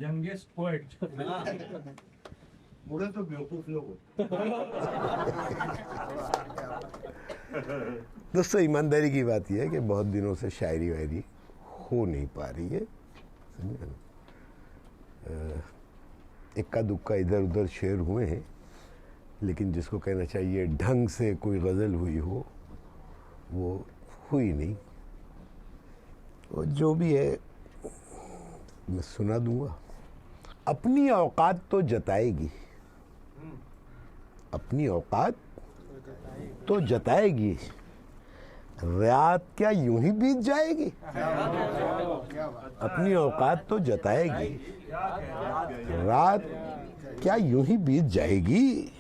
Youngest poet. मुझे तो बेवकूफ लोग दोस्तों, ईमानदारी की बात यह है कि बहुत दिनों से शायरी वायरी हो नहीं पा रही है, समझे ना। इक्का दुक्का इधर उधर शेर हुए हैं, लेकिन जिसको कहना चाहिए ढंग से कोई गज़ल हुई हो वो हुई नहीं। और जो भी है मैं सुना दूंगा। अपनी औकात तो जताएगी, अपनी औकात तो जताएगी, रात क्या यूं ही बीत जाएगी। अपनी औकात तो जताएगी, रात क्या यूं ही बीत जाएगी।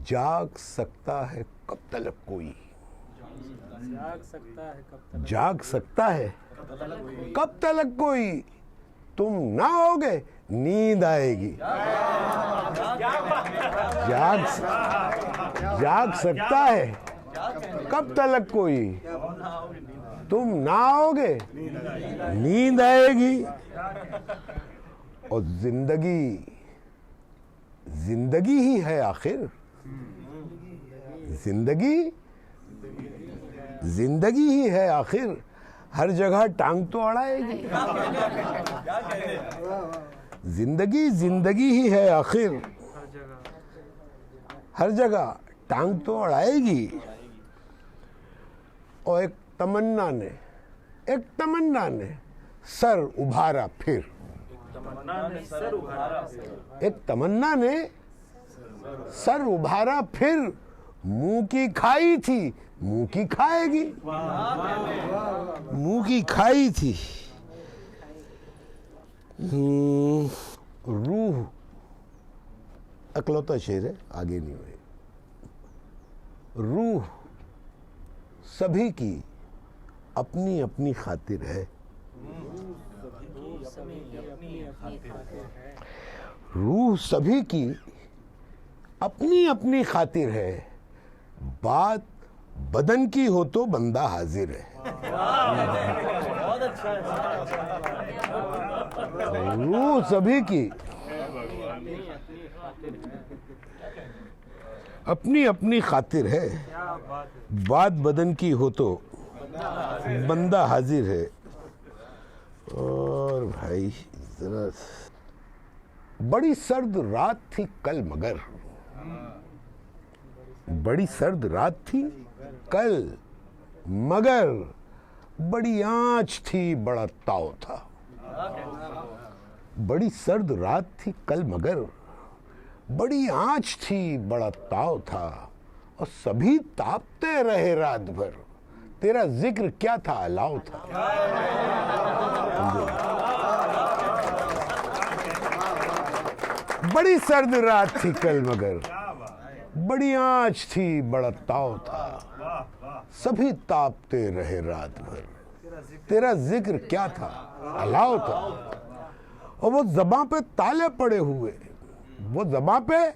जाग सकता है कब तलक कोई, जाग सकता है कब तलक कोई, तुम ना होगे नींद आएगी। जाग सकता है कब तलक कोई, तुम ना आओगे नींद आएगी। और जिंदगी जिंदगी ही है आखिर, जिंदगी जिंदगी ही है आखिर, हर जगह टांग तो अड़ाएगी। जिंदगी जिंदगी ही है आखिर, हर जगह टांग तो अड़ाएगी। और एक तमन्ना ने सर उभारा फिर, एक तमन्ना ने सर उभारा फिर, मुंह की खाई थी मुंह की खाएगी, मुंह की खाई थी। रूह अकलौता शेर है, आगे नहीं हुए। रूह सभी की अपनी अपनी खातिर है, रूह सभी की अपनी अपनी खातिर है, बात बदन की हो तो बंदा हाजिर है। रूह सभी की अपनी अपनी खातिर है, बात बदन की हो तो बंदा हाजिर है। और भाई जरा, बड़ी सर्द रात थी कल मगर, बड़ी सर्द रात थी कल मगर, बड़ी आंच थी बड़ा ताव था। बड़ी सर्द रात थी कल मगर, बड़ी आंच थी बड़ा ताव था। और सभी तापते रहे रात भर, तेरा जिक्र क्या था अलाव था। बड़ी सर्द रात थी कल मगर, बड़ी आंच थी बड़ा ताव था। सभी तापते रहे रात भर, तेरा जिक्र क्या था अलाव था। और वो ज़बां पे ताले पड़े हुए, वो ज़बां पे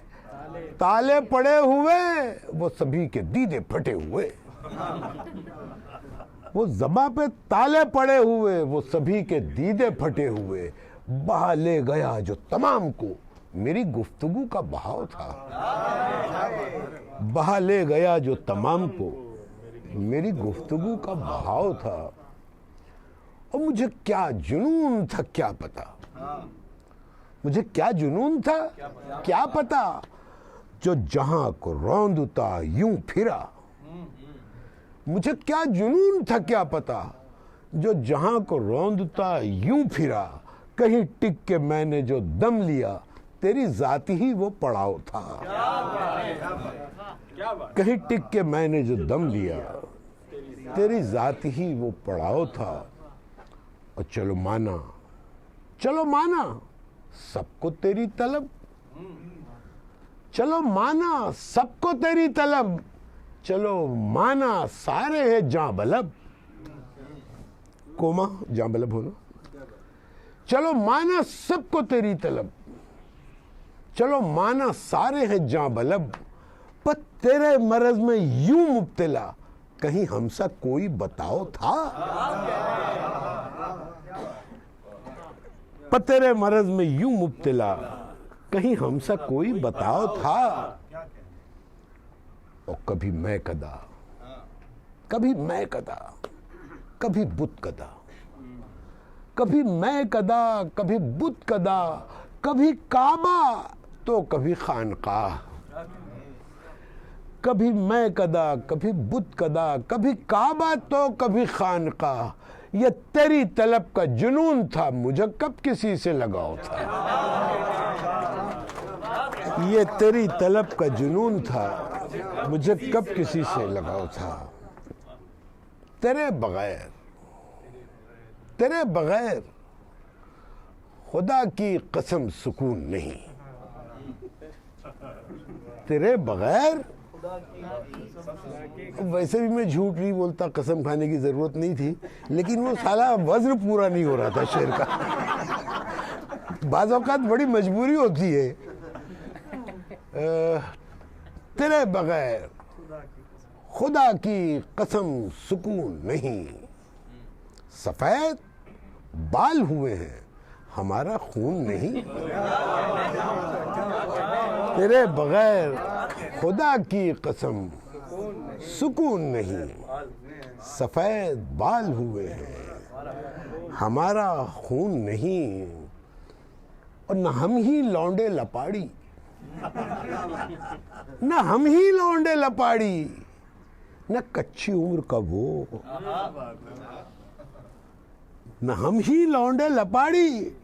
ताले पड़े हुए, वो सभी के दीदे फटे हुए। वो ज़बां पे ताले पड़े हुए, वो सभी के दीदे फटे हुए। बहा ले गया जो तमाम को मेरी गुफ्तगू का बहाव था, बहा ले गया जो तमाम को मेरी गुफ्तगू का बहाव था। और मुझे क्या जुनून था क्या पता, मुझे क्या जुनून था क्या पता, जो जहां को रौंदता यूं फिरा। मुझे क्या जुनून था क्या पता, जो जहां को रौंदता यूं फिरा। कहीं टिक के मैंने जो दम लिया, तेरी जाति ही वो पड़ाव था। कहीं टिक के मैंने जो दम लिया, तेरी जाति ही वो पड़ाव था। और चलो माना सबको तेरी तलब, चलो माना सबको तेरी तलब, चलो माना सारे हैं जां बलब। कोमा जां बलब होना। चलो माना सबको तेरी तलब, चलो माना सारे हैं जां बलब। पर तेरे मरज में यूं मुब्तला, कहीं हमसा कोई बताओ था। पर तेरे मरज में यूं मुब्तला कहीं हमसा कोई बताओ था। और कभी मैं कदा, कभी मैं कदा, कभी बुत कदा, कभी मैं कदा, कभी बुत कदा, कभी काबा तो कभी खानकाह। कभी मैं कदा, कभी बुत कदा, कभी काबा तो कभी खानकाह। ये तेरी तलब का जुनून था, मुझे कब किसी से लगाव था। ये तेरी तलब का जुनून था, मुझे कब किसी से लगाव था। तेरे बगैर, तेरे बगैर खुदा की कसम सुकून नहीं। तेरे बगैर, वैसे भी मैं झूठ नहीं बोलता, कसम खाने की जरूरत नहीं थी, लेकिन वो साला वज्र पूरा नहीं हो रहा था शेर का। बाज़ औक़ात बड़ी मजबूरी होती है। तेरे बगैर खुदा की कसम सुकून नहीं। सफेद बाल हुए हैं, हमारा खून नहीं। तेरे बगैर खुदा की कसम सुकून नहीं। सफेद बाल हुए हैं, हमारा खून नहीं। और न हम ही लौंडे लपाड़ी, न हम ही लौंडे लपाड़ी, न कच्ची उम्र का वो। न हम ही लौंडे लपाड़ी,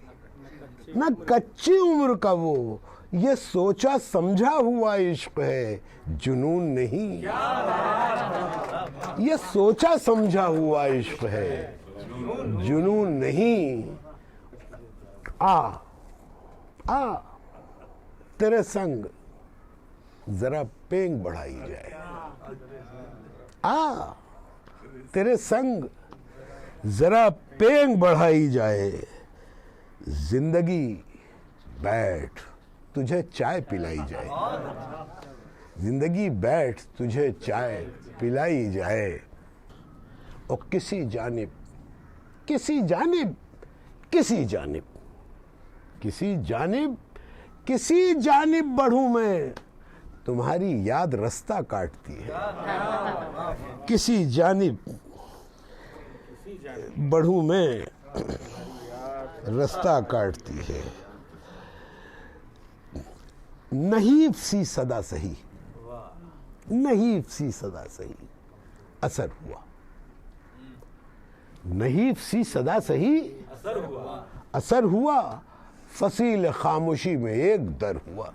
न कच्ची उम्र का वो। ये सोचा समझा हुआ इश्क है, जुनून नहीं। ये सोचा समझा हुआ इश्क है, जुनून नहीं। आ तेरे संग जरा पेंग बढ़ाई जाए। तेरे संग जरा पेंग बढ़ाई जाए। जिंदगी बैठ तुझे चाय पिलाई जाए। जिंदगी बैठ तुझे चाय पिलाई जाए। और किसी जानिब, किसी जानिब, किसी जानिब, किसी जानिब, किसी जानिब बढ़ूं मैं, तुम्हारी याद रास्ता काटती है। किसी जानिब बढ़ूं मैं, रास्ता काटती है। नहीफ सी सदा सही, नहीफ सी सदा सही, असर हुआ। नहीफ सी सदा सही, असर हुआ। फसील खामोशी में एक दर हुआ।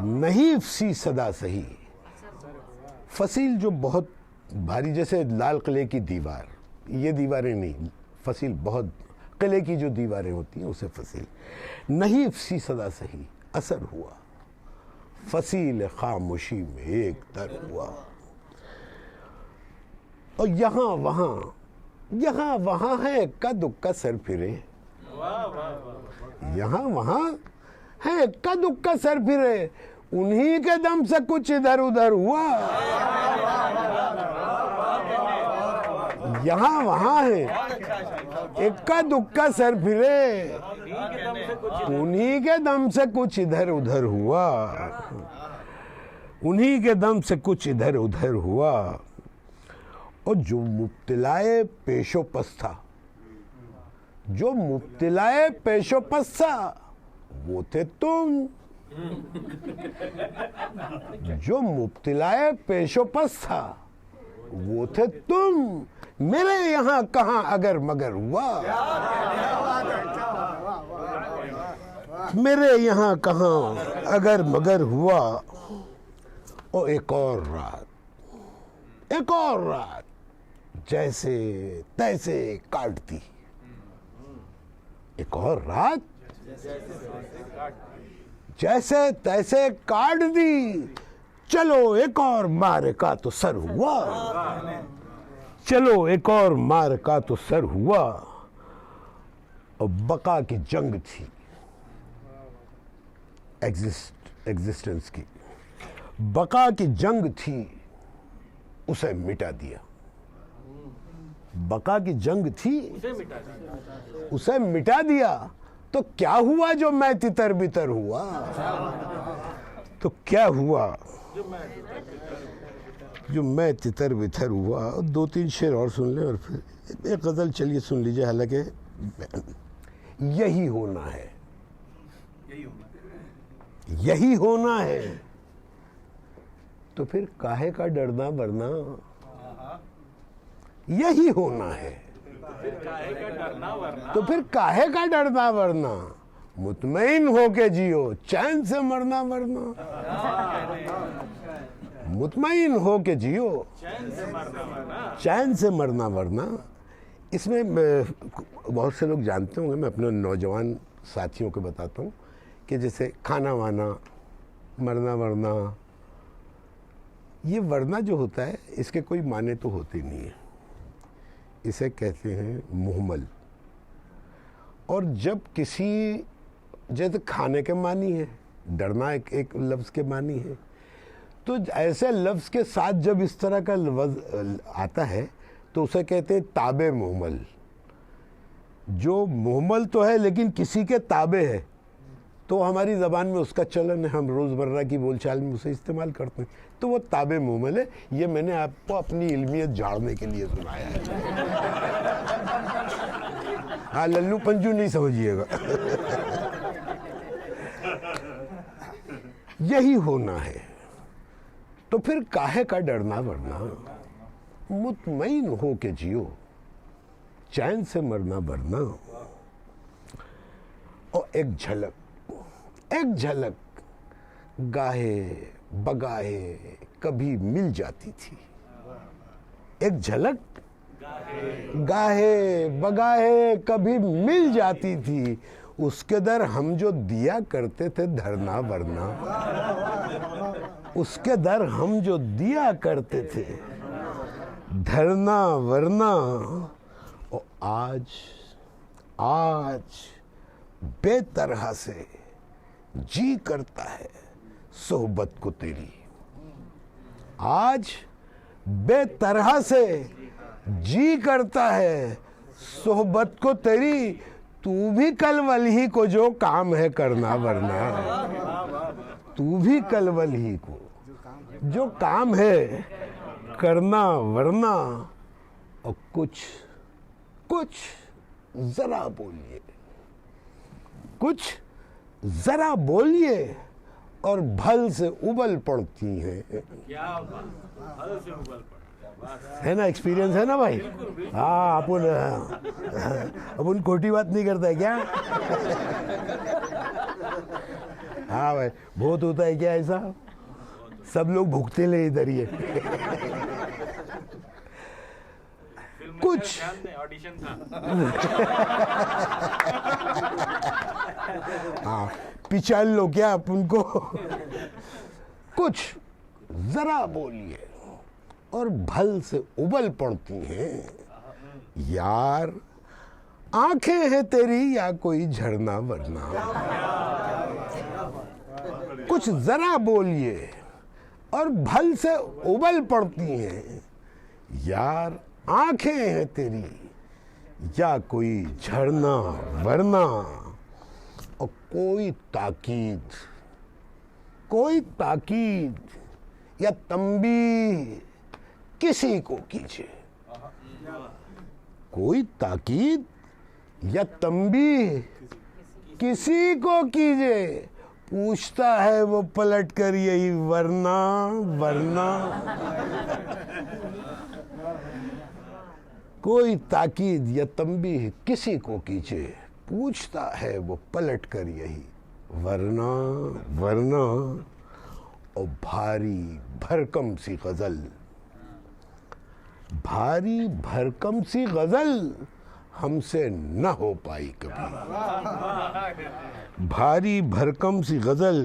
नहीफ सी सदा सही, फसील जो बहुत भारी, जैसे लाल किले की दीवार, ये दीवारें नहीं, फसील बहुत, किले की जो दीवारें होती हैं उसे फसील। नहीफ सी सदा सही, असर हुआ। फसील खामोशी में एक दर हुआ। और यहाँ वहाँ है कद का सर फिरे। यहाँ वहाँ है कद का सर फिरे, उन्हीं के दम से कुछ इधर उधर हुआ। यहाँ वहाँ है इक्का दुक्का सर फिरे, उन्हीं के दम से कुछ इधर उधर हुआ। उन्हीं के दम से कुछ इधर उधर हुआ। और जो मुब्तलाए पेशोपस था, जो मुब्तलाए पेशोपस था, वो थे तुम। जो मुब्तलाए पेशोपस था, वो थे तुम। मेरे यहाँ कहाँ अगर मगर हुआ, मेरे यहाँ कहाँ अगर मगर हुआ। और एक और रात, एक और रात जैसे तैसे काटती। एक और रात जैसे तैसे काट दी। चलो एक और मार का तो सर हुआ। चलो एक और मार का तो सर हुआ। और बका की जंग थी, एग्जिस्टेंस की बका की जंग थी, उसे मिटा दिया। बका की जंग थी, उसे मिटा दिया, तो क्या हुआ जो मैं तितर बितर हुआ? तो क्या हुआ जो मैं तितर बितर हुआ? दो तीन शेर और सुन ले और फिर एक गजल चलिए सुन लीजिए। हालांकि यही होना है, यही होना है, तो फिर काहे का डरना वरना? यही होना है, तो फिर काहे का डरना वरना? मुतमईन होके जियो, चैन से मरना वरना। मुतमईन होके जियो, चैन से मरना वरना। इसमें बहुत से लोग जानते होंगे, मैं अपने नौजवान साथियों को बताता हूँ कि जैसे खाना वाना, मरना वरना, ये वरना जो होता है इसके कोई माने तो होते नहीं है। इसे कहते हैं मुहम्मल। और जब किसी, जैसे खाने के मानी है, डरना एक लफ्ज़ के मानी है, तो ऐसे लफ्ज़ के साथ जब इस तरह का लफ्ज़ आता है तो उसे कहते हैं ताबे मुहम्मल। जो मुहम्मल तो है लेकिन किसी के ताबे है, तो हमारी ज़बान में उसका चलन है, हम रोज़मर्रा की बोलचाल में उसे इस्तेमाल करते हैं, तो वो ताबे मुहम्मल है। ये मैंने आपको अपनी इल्मियत झाड़ने के लिए सुनाया है। हाँ, लल्लू पंजू नहीं समझिएगा। यही होना है, तो फिर काहे का डरना वरना? मुतमईन हो के जियो, चैन से मरना वरना। और एक झलक गाहे बगाहे कभी मिल जाती थी। एक झलक गाहे बगाहे कभी मिल जाती थी, उसके दर हम जो दिया करते थे धरना वरना। उसके दर हम जो दिया करते थे धरना वरना। और आज बेतरह से जी करता है सोहबत को तेरी। आज बेतरह से जी करता है सोहबत को तेरी। तू भी कल वली को जो काम है करना वरना। तू भी कल वली को जो काम है करना वरना। और कुछ जरा बोलिए, कुछ जरा बोलिए, और भल से उबल पड़ती हैं। है ना, एक्सपीरियंस है ना भाई? हाँ, अपन खोटी बात नहीं करता है क्या? हाँ भाई, बहुत होता है क्या ऐसा? सब लोग भुगते ले इधर ये। कुछ ऑडिशन था। हाँ, पिछाड़ लो क्या अपन को? कुछ जरा बोलिए और भल से उबल पड़ती हैं। यार आंखें हैं तेरी या कोई झरना वरना। कुछ जरा बोलिए और भल से उबल पड़ती हैं। यार आंखें हैं तेरी या कोई झरना वरना। और कोई ताकीद या तंबीह किसी को कीजिए। कोई ताकीद या तंबीह किसी को कीजिए, पूछता है वो पलट कर यही वरना वरना। कोई ताकीद या तंबीह किसी को कीजिए, पूछता है वो पलट कर यही वरना वरना। और भारी भरकम सी गजल, भारी भरकम सी गजल हमसे न हो पाई कभी। भारी भरकम सी गजल,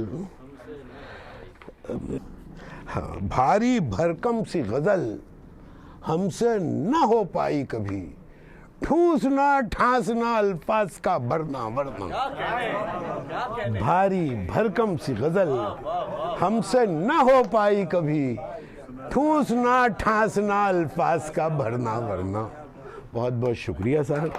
हाँ, भारी भरकम सी गजल हमसे न हो पाई कभी। ठूसना ठासना अल्फाज का भरना वरना। भारी भरकम सी गजल हमसे न हो पाई कभी। ठूसना ठासना अल्फाज का भरना वरना। बहुत बहुत शुक्रिया साहब।